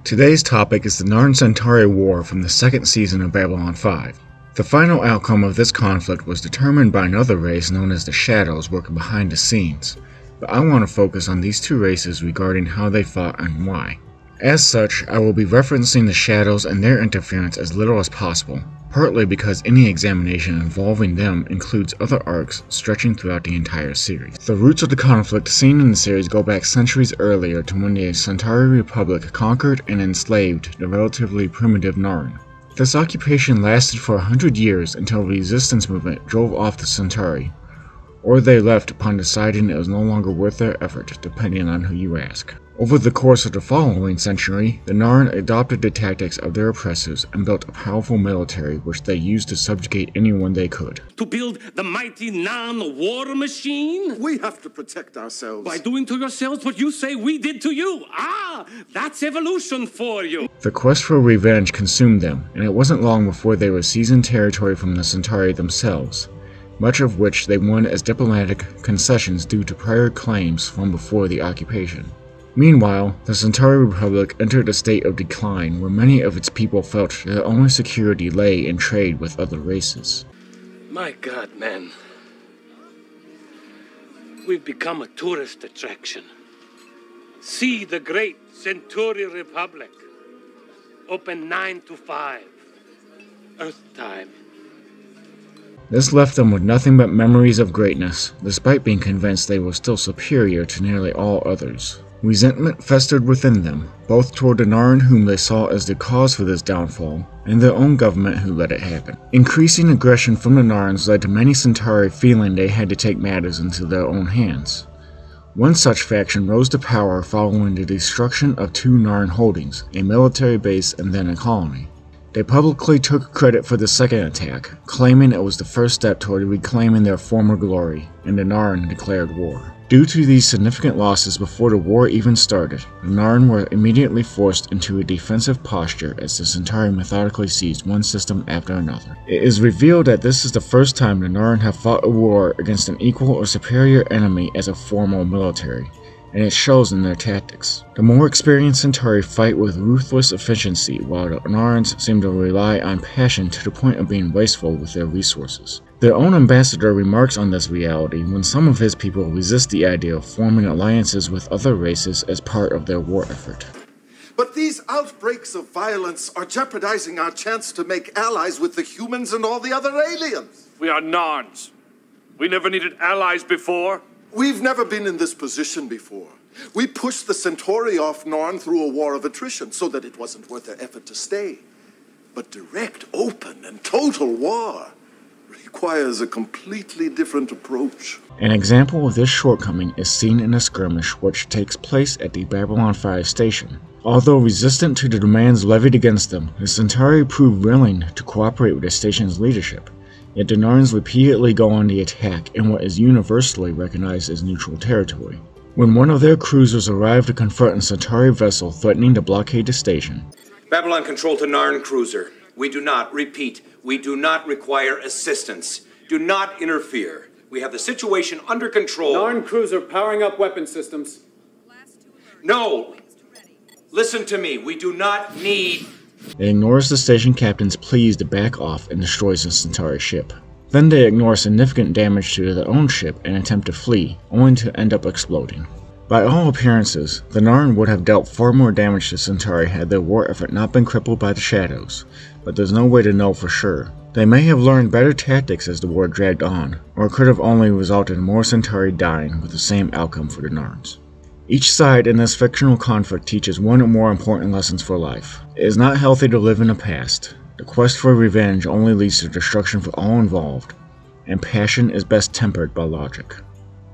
Today's topic is the Narn-Centauri War from the second season of Babylon 5. The final outcome of this conflict was determined by another race known as the Shadows working behind the scenes, but I want to focus on these two races regarding how they fought and why. As such, I will be referencing the Shadows and their interference as little as possible, partly because any examination involving them includes other arcs stretching throughout the entire series. The roots of the conflict seen in the series go back centuries earlier to when the Centauri Republic conquered and enslaved the relatively primitive Narn. This occupation lasted for 100 years until the resistance movement drove off the Centauri, or they left upon deciding it was no longer worth their effort, depending on who you ask. Over the course of the following century, the Narn adopted the tactics of their oppressors and built a powerful military which they used to subjugate anyone they could. To build the mighty Narn war machine? We have to protect ourselves. By doing to yourselves what you say we did to you. That's evolution for you. The quest for revenge consumed them, and it wasn't long before they were seizing territory from the Centauri themselves, much of which they won as diplomatic concessions due to prior claims from before the occupation. Meanwhile, the Centauri Republic entered a state of decline where many of its people felt their only security lay in trade with other races. My God, man. We've become a tourist attraction. See the great Centauri Republic. Open 9 to 5. Earth time. This left them with nothing but memories of greatness, despite being convinced they were still superior to nearly all others. Resentment festered within them, both toward the Narn whom they saw as the cause for this downfall, and their own government who let it happen. Increasing aggression from the Narns led to many Centauri feeling they had to take matters into their own hands. One such faction rose to power following the destruction of two Narn holdings, a military base and then a colony. They publicly took credit for the second attack, claiming it was the first step toward reclaiming their former glory, and the Narn declared war. Due to these significant losses before the war even started, the Narn were immediately forced into a defensive posture as the Centauri methodically seized one system after another. It is revealed that this is the first time the Narn have fought a war against an equal or superior enemy as a formal military, and it shows in their tactics. The more experienced Centauri fight with ruthless efficiency, while the Narns seem to rely on passion to the point of being wasteful with their resources. Their own ambassador remarks on this reality when some of his people resist the idea of forming alliances with other races as part of their war effort. But these outbreaks of violence are jeopardizing our chance to make allies with the humans and all the other aliens. We are Narns. We never needed allies before. We've never been in this position before. We pushed the Centauri off Narn through a war of attrition so that it wasn't worth their effort to stay. But direct, open, and total war requires a completely different approach. An example of this shortcoming is seen in a skirmish which takes place at the Babylon 5 station. Although resistant to the demands levied against them, the Centauri proved willing to cooperate with the station's leadership. Yet the Narns repeatedly go on the attack in what is universally recognized as neutral territory. When one of their cruisers arrived to confront a Centauri vessel threatening to blockade the station, Babylon control to Narn cruiser. We do not, repeat, we do not require assistance. Do not interfere. We have the situation under control. Narn cruiser powering up weapon systems. No! Listen to me. We do not need... It ignores the station captain's pleas to back off and destroys the Centauri ship. Then they ignore significant damage to their own ship and attempt to flee, only to end up exploding. By all appearances, the Narn would have dealt far more damage to Centauri had their war effort not been crippled by the Shadows, but there's no way to know for sure. They may have learned better tactics as the war dragged on, or it could have only resulted in more Centauri dying with the same outcome for the Narns. Each side in this fictional conflict teaches one or more important lessons for life. It is not healthy to live in the past. The quest for revenge only leads to destruction for all involved, and passion is best tempered by logic.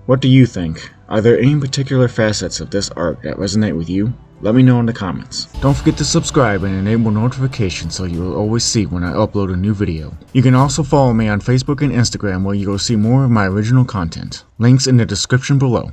What do you think? Are there any particular facets of this arc that resonate with you? Let me know in the comments. Don't forget to subscribe and enable notifications so you will always see when I upload a new video. You can also follow me on Facebook and Instagram where you will see more of my original content. Links in the description below.